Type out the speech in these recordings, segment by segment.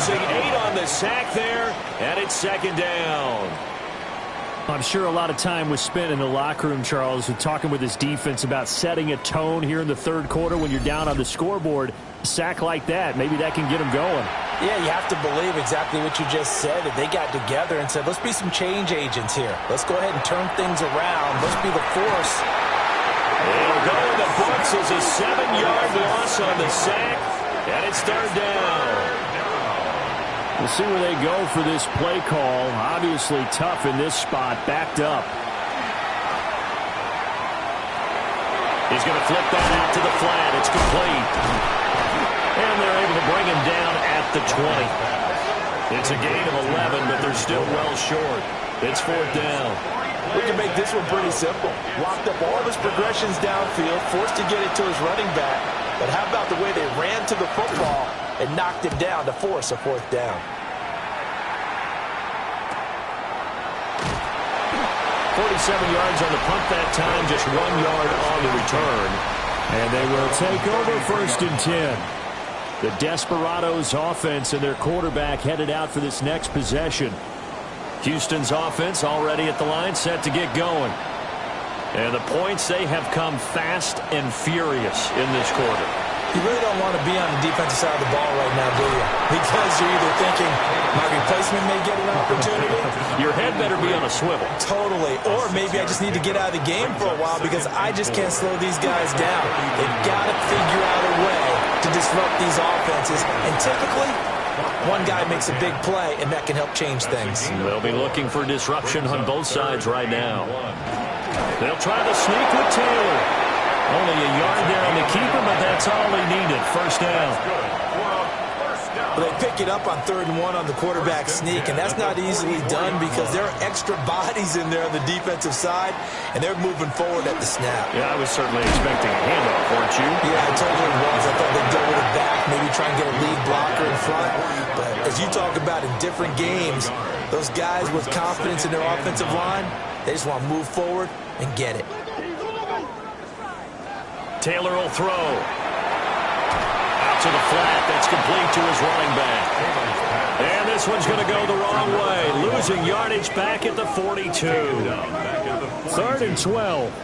losing 8 on the sack there, and it's second down. I'm sure a lot of time was spent in the locker room, Charles, talking with his defense about setting a tone here in the third quarter when you're down on the scoreboard. A sack like that, maybe that can get them going. Yeah, you have to believe exactly what you just said. That they got together and said, let's be some change agents here. Let's go ahead and turn things around. Let's be the force. It'll go in the books as a 7-yard loss on the sack, and it's third down. We'll see where they go for this play call. Obviously tough in this spot, backed up. He's going to flip that out to the flat. It's complete. And they're able to bring him down at the 20. It's a gain of 11, but they're still well short. It's fourth down. We can make this one pretty simple. Locked up all of his progressions downfield, forced to get it to his running back. But how about the way they ran to the football and knocked him down to force a fourth down? 47 yards on the punt that time, just 1 yard on the return. And they will take over first and 10. The Desperados offense and their quarterback headed out for this next possession. Houston's offense already at the line, set to get going. And the points, they have come fast and furious in this quarter. You really don't want to be on the defensive side of the ball right now, do you? Because you're either thinking, my replacement may get an opportunity. Your head better be on a swivel. Totally. Or maybe I just need to get out of the game for a while because I just can't slow these guys down. They've got to figure out a way to disrupt these offenses. And typically, one guy makes a big play, and that can help change things. They'll be looking for disruption on both sides right now. They'll try to sneak with Taylor. Only a yard there on the keeper, but that's all he needed. First down. They pick it up on 3rd and 1 on the quarterback sneak, and that's not easily done because there are extra bodies in there on the defensive side, and they're moving forward at the snap. Yeah, I was certainly expecting a handoff, weren't you? Yeah, I totally was. I thought they'd go with it back, maybe try and get a lead blocker in front. But as you talk about in different games, those guys with confidence in their offensive line, they just want to move forward and get it. Taylor will throw. Out to the flat. That's complete to his running back. And this one's going to go the wrong way. Losing yardage back at the 42. 3rd and 12.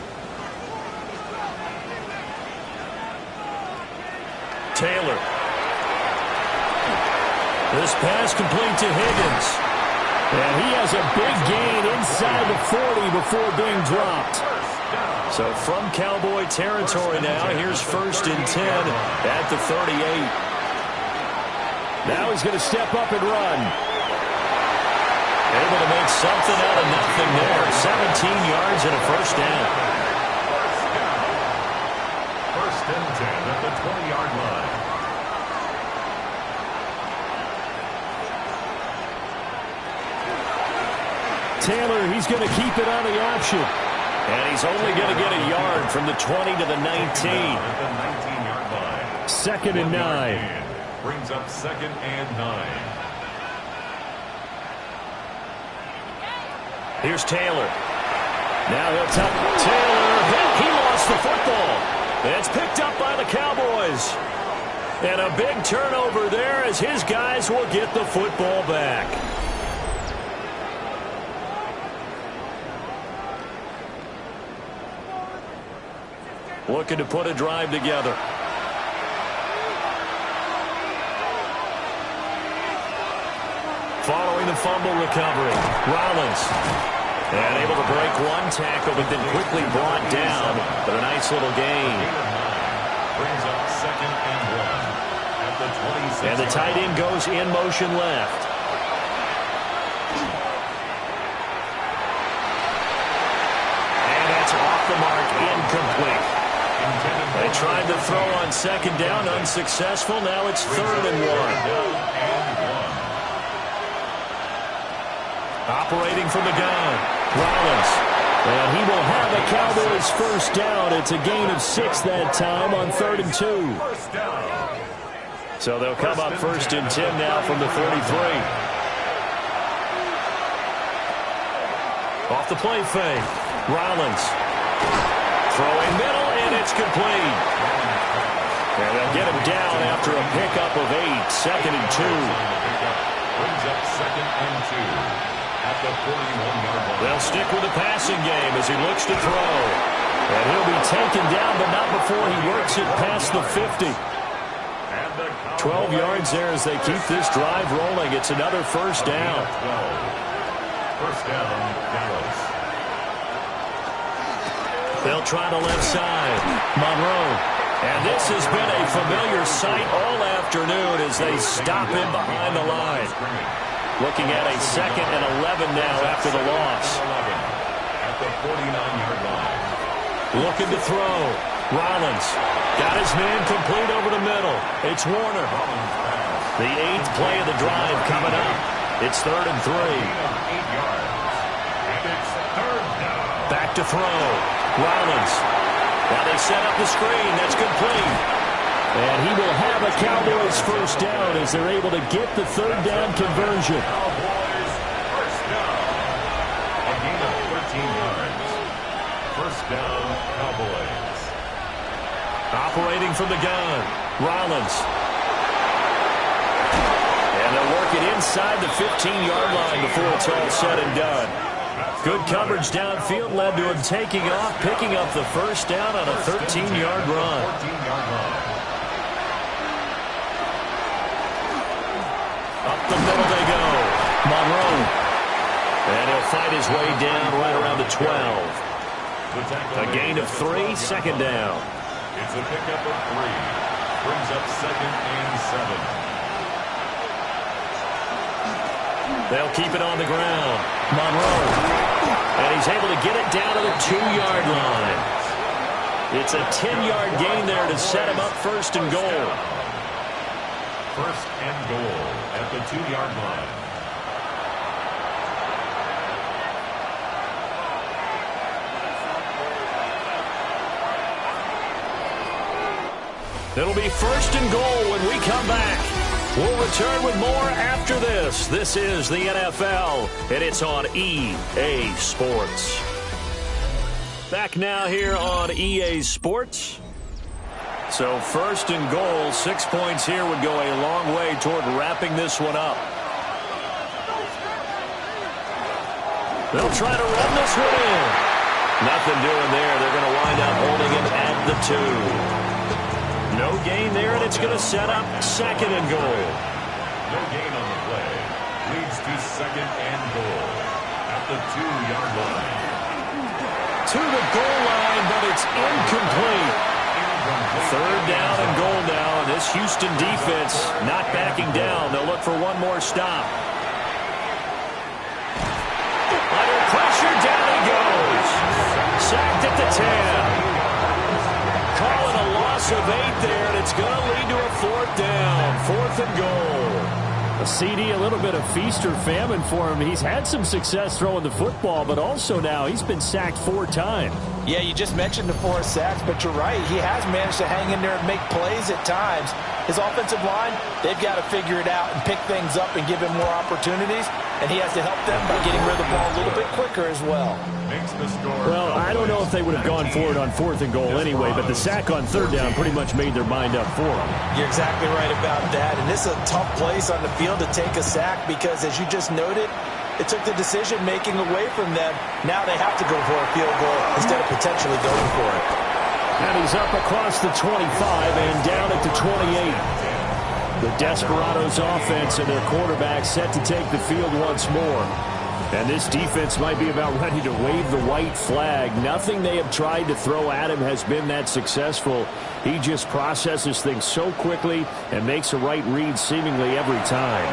Taylor. This pass complete to Higgins. And he has a big gain inside the 40 before being dropped. So from Cowboy territory now, here's 1st and 10 at the 38. Now he's going to step up and run. Able to make something out of nothing there. 17 yards and a first down. 1st and 10 at the 20-yard line. Taylor, he's going to keep it on the option. And he's only going to get a yard from the 20 to the 19. At the 19-yard line. 2nd and 9. Brings up 2nd and 9. Here's Taylor. Now he'll tuck Taylor. He lost the football. It's picked up by the Cowboys. And a big turnover there as his guys will get the football back. Looking to put a drive together. Following the fumble recovery, Rollins. And able to break one tackle, but then quickly brought down. But a nice little gain. Brings up 2nd and 1 at the 26. And the tight end goes in motion left. And that's off the mark, incomplete. They tried to throw on 2nd down, unsuccessful. Now it's 3rd and 1. Operating from the gun, Rollins. And he will have the Cowboys first down. It's a gain of 6 that time on 3rd and 2. So they'll come up 1st and 10 now from the 33. Off the play fake, Rollins. Throwing middle, and it's complete. And they'll get him down after a pickup of 8. 2nd and 2. and 2 at the 41-yard line. They'll stick with the passing game as he looks to throw. And he'll be taken down, but not before he works it past the 50. 12 yards there as they keep this drive rolling. It's another first down. First down, Dallas. They'll try the left side. Monroe. And this has been a familiar sight all afternoon as they stop him behind the line. Looking at a 2nd and 11 now after the loss. At the 49-yard line. Looking to throw. Rollins got his man complete over the middle. It's Warner. The 8th play of the drive coming up. It's 3rd and 3. 8 yards. And it's 3rd down. Back to throw. Rollins. Now they set up the screen. That's complete. And he will have a Cowboys first down as they're able to get the 3rd down conversion. Cowboys first down. A gain of 13 yards. First down, Cowboys. Operating from the gun. Rollins. And they'll work it inside the 15-yard line before it's all said and done. Good coverage downfield led to him taking off, picking up the first down on a 13-yard run. 14-yard line. Up the middle they go. Monroe. And he'll fight his way down right around the 12. A gain of 3, 2nd down. It's a pickup of 3. Brings up 2nd and 7. They'll keep it on the ground. Monroe. And he's able to get it down to the 2-yard line. It's a 10-yard gain there to set him up 1st and goal. 1st and goal at the 2-yard line. It'll be 1st and goal when we come back. We'll return with more after this. This is the NFL, and it's on EA Sports. Back now here on EA Sports. So 1st and goal, 6 points here would go a long way toward wrapping this one up. They'll try to run this one in. Nothing doing there. They're going to wind up holding it at the 2. No gain there, and it's going to set up 2nd and goal. No gain on the play. Leads to 2nd and goal at the 2-yard line. To the goal line, but it's incomplete. 3rd down and goal now, and this Houston defense not backing down. They'll look for one more stop. Under pressure, down he goes. Sacked at the 10. Call it a loss of 8 there, and it's going to lead to a 4th down. 4th and goal. A CD, a little bit of feast or famine for him. He's had some success throwing the football, but also now he's been sacked 4 times. Yeah, you just mentioned the 4 sacks, but you're right. He has managed to hang in there and make plays at times. His offensive line, they've got to figure it out and pick things up and give him more opportunities, and he has to help them by getting rid of the ball a little bit quicker as well. Well, I don't know if they would have gone for it on 4th and goal anyway, but the sack on 3rd down pretty much made their mind up for them. You're exactly right about that, and this is a tough place on the field to take a sack because, as you just noted, it took the decision-making away from them. Now they have to go for a field goal instead of potentially going for it. And he's up across the 25 and down at the 28. The Desperados offense and their quarterback set to take the field once more. And this defense might be about ready to wave the white flag. Nothing they have tried to throw at him has been that successful. He just processes things so quickly and makes a right read seemingly every time.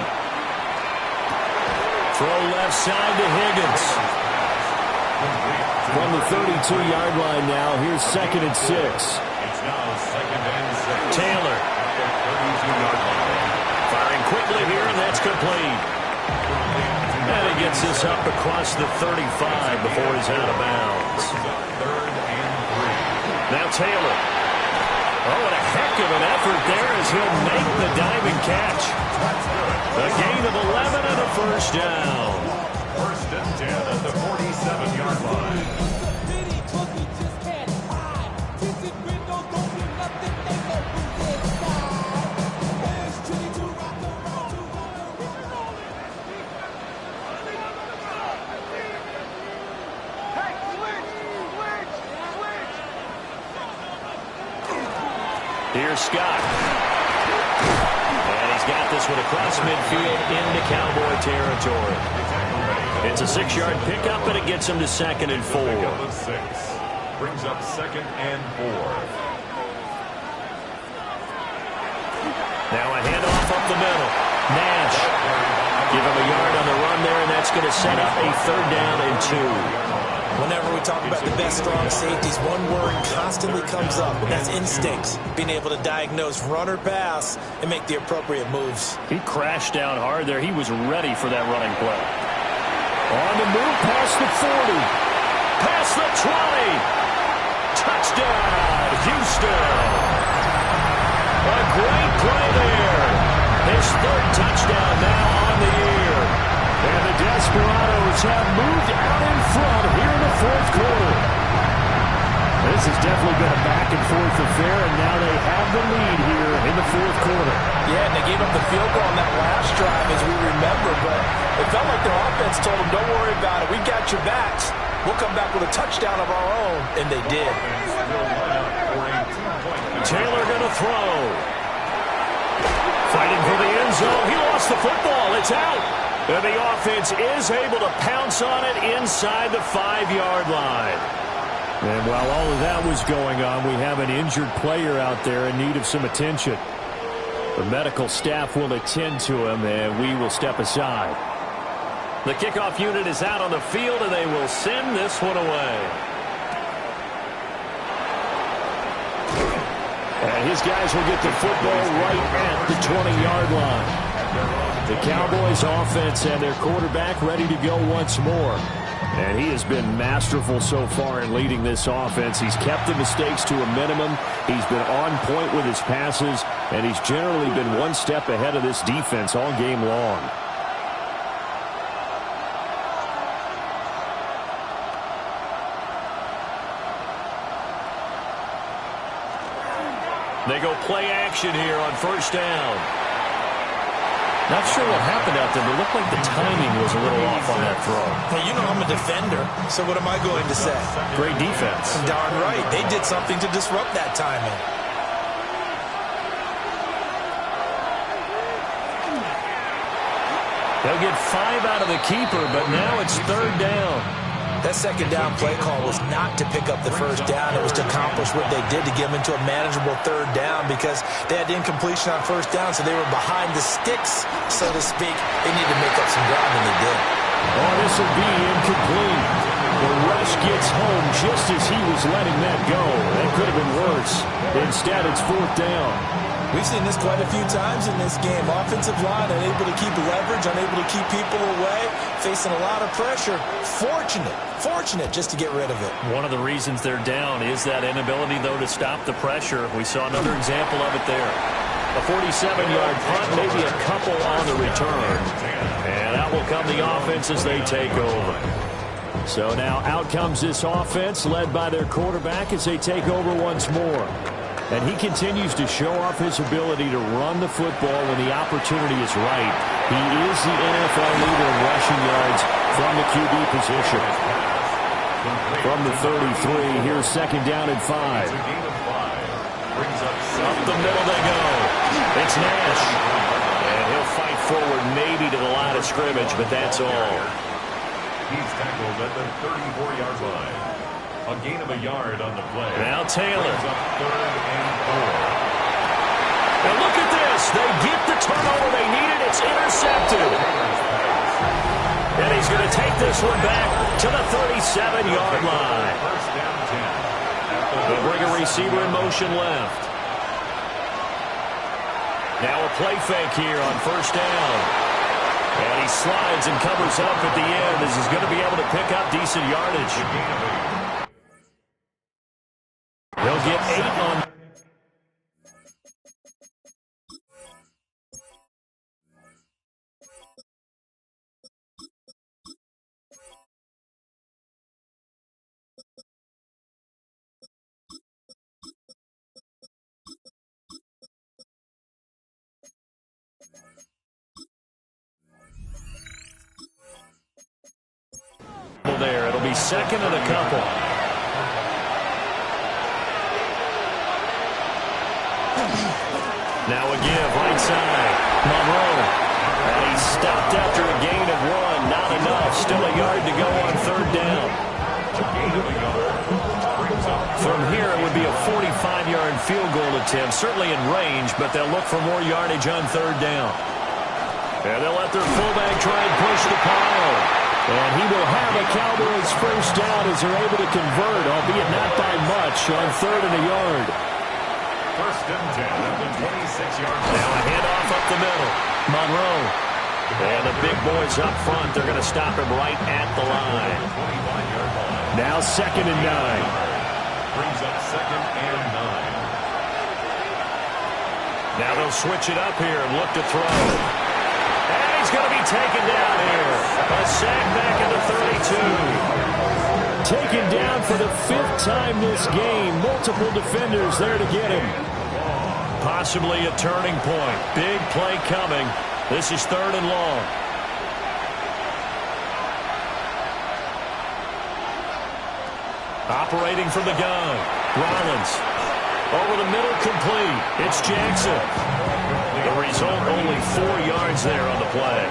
Throw left side to Higgins. From the 32-yard line now, here's 2nd and 6. It's now 2nd and 6. Taylor. Firing quickly here, and that's complete. And he gets this up across the 35 before he's out of bounds. 3rd and 3. Now Taylor. Oh, and a heck of an effort there as he'll make the diving catch. A gain of 11 and a first down. 1st and 10 at the 47-yard line. Here's Scott. And he's got this one across midfield into Cowboy territory. It's a 6-yard pickup, and it gets him to 2nd and 4. Brings up 2nd and 4. Now a handoff up the middle. Nash. Give him a yard on the run there, and that's going to set up a 3rd down and 2. Whenever we talk about the best strong safeties, one word constantly comes up, and that's instincts. Being able to diagnose run or pass and make the appropriate moves. He crashed down hard there. He was ready for that running play. On the move past the 40. Past the 20. Touchdown, Houston. A great play there. His 3rd touchdown now on the year. And the Desperados have moved out in front here in the 4th quarter. This has definitely been a back-and-forth affair, and now they have the lead here in the 4th quarter. Yeah, and they gave up the field goal on that last drive, as we remember, but it felt like their offense told them, don't worry about it, we got your backs. We'll come back with a touchdown of our own, and they did. Taylor going to throw. Fighting for the end zone. He lost the football. It's out. And the offense is able to pounce on it inside the 5-yard line. And while all of that was going on, we have an injured player out there in need of some attention. The medical staff will attend to him, and we will step aside. The kickoff unit is out on the field, and they will send this one away. And his guys will get the football right at the 20-yard line. The Cowboys offense and their quarterback ready to go once more. And he has been masterful so far in leading this offense. He's kept the mistakes to a minimum. He's been on point with his passes, and he's generally been one step ahead of this defense all game long. They go play action here on 1st down. Not sure what happened out there, but it looked like the timing was a little off on that throw. Hey, you know I'm a defender, so what am I going to say? Great defense. Darn right. They did something to disrupt that timing. They'll get 5 out of the keeper, but now it's 3rd down. That 2nd down play call was not to pick up the 1st down. It was to accomplish what they did to get them into a manageable 3rd down because they had incompletion on 1st down, so they were behind the sticks, so to speak. They needed to make up some ground, and they did. Oh, this will be incomplete. The rush gets home just as he was letting that go. That could have been worse. Instead, it's 4th down. We've seen this quite a few times in this game. Offensive line unable to keep leverage, unable to keep people away, facing a lot of pressure. Fortunate just to get rid of it. One of the reasons they're down is that inability, though, to stop the pressure. We saw another example of it there. A 47-yard punt, maybe a couple on the return. And out will come the offense as they take over. So now out comes this offense led by their quarterback as they take over once more. And he continues to show off his ability to run the football when the opportunity is right. He is the NFL leader in rushing yards from the QB position. From the 33, here's 2nd down and 5. Up the middle they go. It's Nash. And he'll fight forward maybe to the line of scrimmage, but that's all. He's tackled at the 34-yard line. A gain of a yard on the play. Now Taylor. Up 3rd and 4. And look at this. They get the turnover they needed. It's intercepted. And he's going to take this one back to the 37-yard line. First down 10. They'll bring a receiver in motion left. Now a play fake here on 1st down. And he slides and covers up at the end as he's going to be able to pick up decent yardage. They'll get 8 on. There, it'll be 2nd and a couple. Now a give, right side. Monroe. And he stopped after a gain of 1. Not enough. Still a yard to go on third down. From here, it would be a 45-yard field goal attempt. Certainly in range, but they'll look for more yardage on third down. And they'll let their fullback try and push the pile. And he will have a Cowboys first down as they're able to convert, albeit not by much, on third and a yard. First and 10 at the 26-yard line. Now a handoff up the middle. Monroe. And the big boys up front, they're going to stop him right at the line. Now second and 9. Brings up second and 9. Now they'll switch it up here and look to throw. And he's going to be taken down here. A sack back in the 32. Taken down for the 5th time this game. Multiple defenders there to get him. Possibly a turning point. Big play coming. This is third and long. Operating from the gun. Rollins. Over the middle, complete. It's Jackson. The result, only 4 yards there on the play.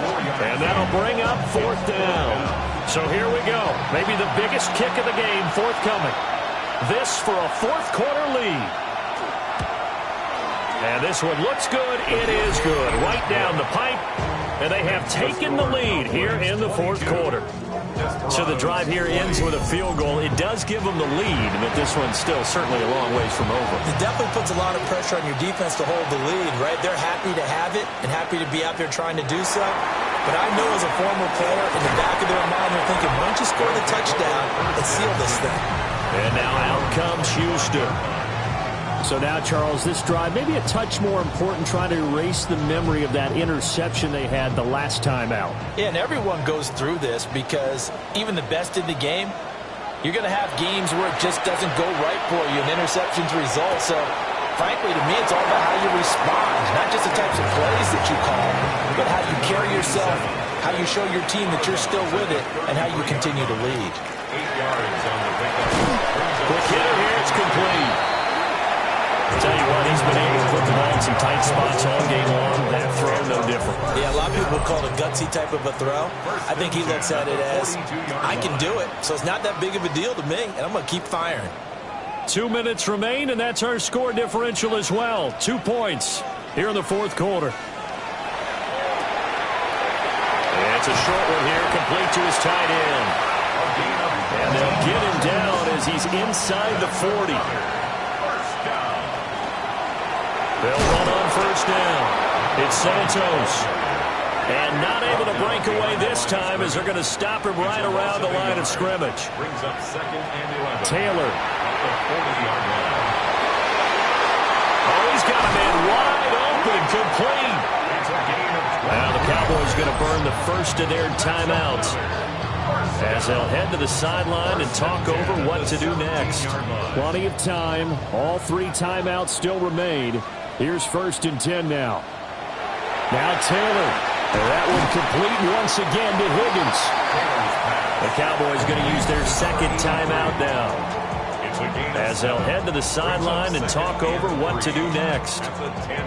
And that'll bring up fourth down. So here we go. Maybe the biggest kick of the game forthcoming. This for a fourth quarter lead. And this one looks good. It is good. Right down the pipe. And they have taken the lead here in the fourth quarter. So the drive here ends with a field goal. It does give them the lead, but this one's still certainly a long ways from over. It definitely puts a lot of pressure on your defense to hold the lead, right? They're happy to have it and happy to be out there trying to do so. But I know as a former player, in the back of their mind, they're thinking, why don't you score the touchdown and seal this thing? And now out comes Houston. So now, Charles, this drive maybe a touch more important, trying to erase the memory of that interception they had the last time out. Yeah, and everyone goes through this because even the best in the game, you're going to have games where it just doesn't go right for you and interceptions result. So, frankly, to me, it's all about how you respond, not just the types of plays that you call, but how you carry yourself, how you show your team that you're still with it, and how you continue to lead. 8 yards on the pickup. Quick hitter here, it's complete. I'll tell you what, he's been able to put the ball in some tight spots all game long. That throw, no different. Yeah, a lot of people call it a gutsy type of a throw. I think he looks at it as, I can do it, so it's not that big of a deal to me, and I'm going to keep firing. 2 minutes remain, and that's our score differential as well. 2 points here in the fourth quarter. And it's a short one here, complete to his tight end. And they'll get him down as he's inside the 40. They'll run on first down. It's Santos. And not able to break away this time as they're going to stop him right around the line of scrimmage. Brings up second and 11. Taylor. At the 40-yard line. Oh, he's got a man wide open, complete. It's a gain of 12. Now the Cowboys going to burn the first of their timeouts as they'll head to the sideline and talk over what to do next. Plenty of time. All 3 timeouts still remain. Here's first and 10 now. Now Taylor. And that one complete once again to Higgins. The Cowboys going to use their second timeout now as they'll head to the sideline and talk over what to do next.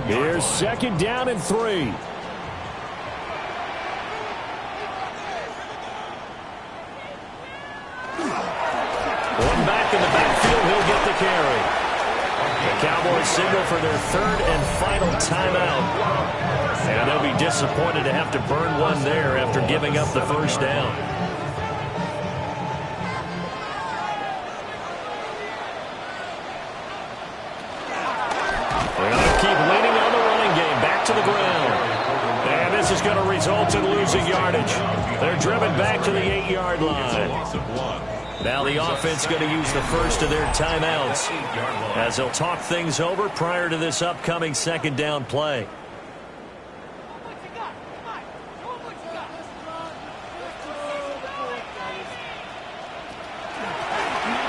Here's second down and 3. One back in the backfield, he'll get the carry. The Cowboys signal for their third and final timeout. And they'll be disappointed to have to burn one there after giving up the first down. They're going to keep leaning on the running game. Back to the ground. And this is going to result in losing yardage. They're driven back to the 8-yard line. Now the offense going to use the first of their timeouts as they'll talk things over prior to this upcoming second down play.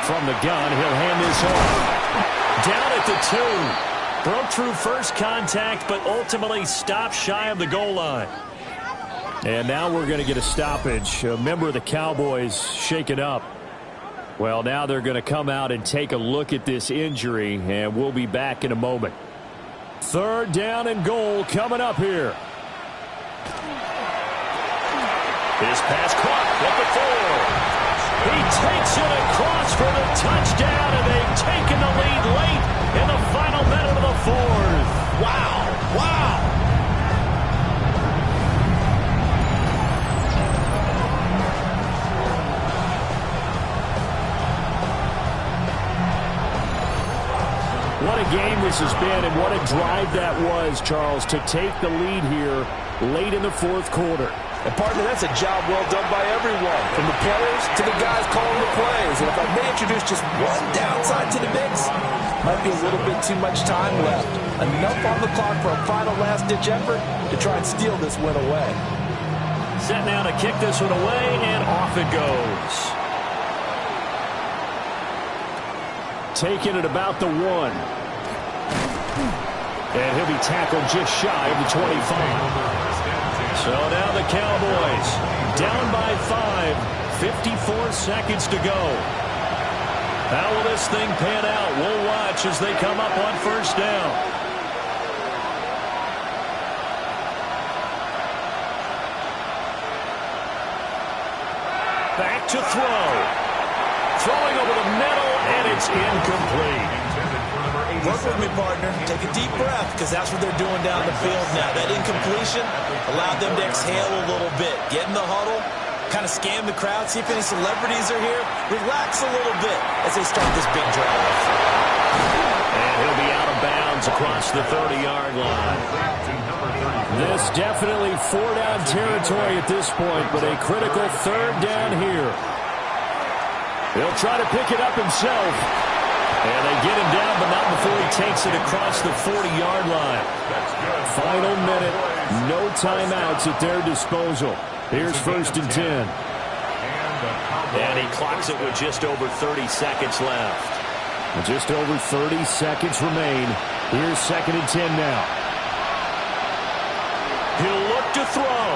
From the gun, he'll hand this off. Down at the 2. Broke through first contact, but ultimately stopped shy of the goal line. And now we're going to get a stoppage. A member of the Cowboys shaken up. Well, now they're going to come out and take a look at this injury, and we'll be back in a moment. Third down and goal coming up here. His pass caught at the 4. He takes it across for the touchdown, and they've taken the lead late in the final minute of the 4th. Wow. Wow. What a game this has been, and what a drive that was, Charles, to take the lead here late in the 4th quarter. And, partner, that's a job well done by everyone, from the players to the guys calling the plays. And if I may introduce just one downside to the mix, might be a little bit too much time left. Enough on the clock for a final last-ditch effort to try and steal this win away. Set now to kick this one away, and off it goes. Taking it about the 1. And he'll be tackled just shy of the 25. So now the Cowboys down by 5, 54 seconds to go. How will this thing pan out? We'll watch as they come up on first down. Back to throw. Throwing over the middle, and it's incomplete. Work with me, partner. Take a deep breath, because that's what they're doing down the field now. That incompletion allowed them to exhale a little bit. Get in the huddle, kind of scan the crowd, see if any celebrities are here. Relax a little bit as they start this big drive. And he'll be out of bounds across the 30-yard line. This definitely 4-down territory at this point, but a critical 3rd down here. He'll try to pick it up himself. And they get him down, but not before he takes it across the 40-yard line. Final minute, no timeouts at their disposal. Here's 1st and 10. And he clocks it with just over 30 seconds left. And just over 30 seconds remain. Here's 2nd and 10 now. He'll look to throw.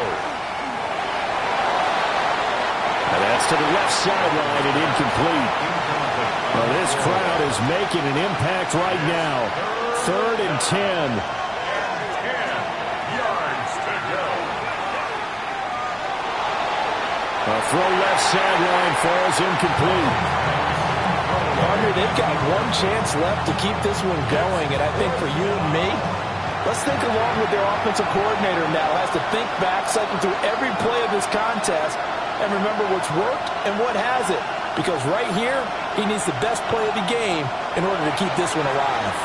And that's to the left sideline and incomplete. Well, this crowd is making an impact right now. 3rd and 10. A throw left sideline falls incomplete. Partner, they've got one chance left to keep this one going, and I think for you and me, let's think along with their offensive coordinator now. Has to think back, cycle through every play of this contest, and remember what's worked and what hasn't. Because right here, he needs the best play of the game in order to keep this one alive.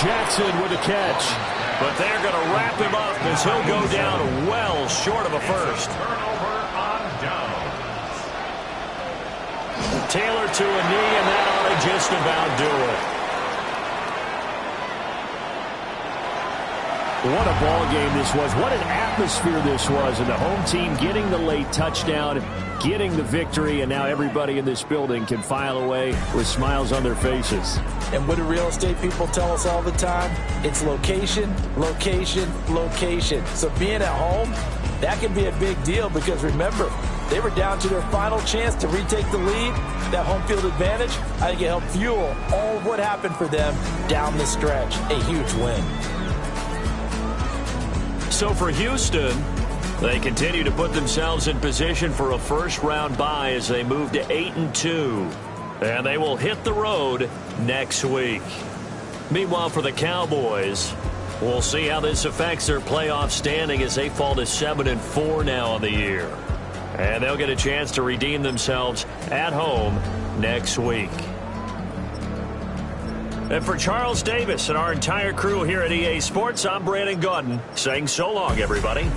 Jackson with a catch. But they're going to wrap him up as he'll go down well short of a first. Turnover on downs. Taylor to a knee, and that ought to just about do it. What a ball game this was. What an atmosphere this was. And the home team getting the late touchdown, getting the victory, and now everybody in this building can file away with smiles on their faces. And what do real estate people tell us all the time? It's location, location, location. So being at home, that can be a big deal because remember, they were down to their final chance to retake the lead. That home field advantage, I think it helped fuel all of what happened for them down the stretch. A huge win. So for Houston, they continue to put themselves in position for a first-round bye as they move to 8-2. And they will hit the road next week. Meanwhile, for the Cowboys, we'll see how this affects their playoff standing as they fall to 7-4 now on the year. And they'll get a chance to redeem themselves at home next week. And for Charles Davis and our entire crew here at EA Sports, I'm Brandon Gaudin saying so long, everybody.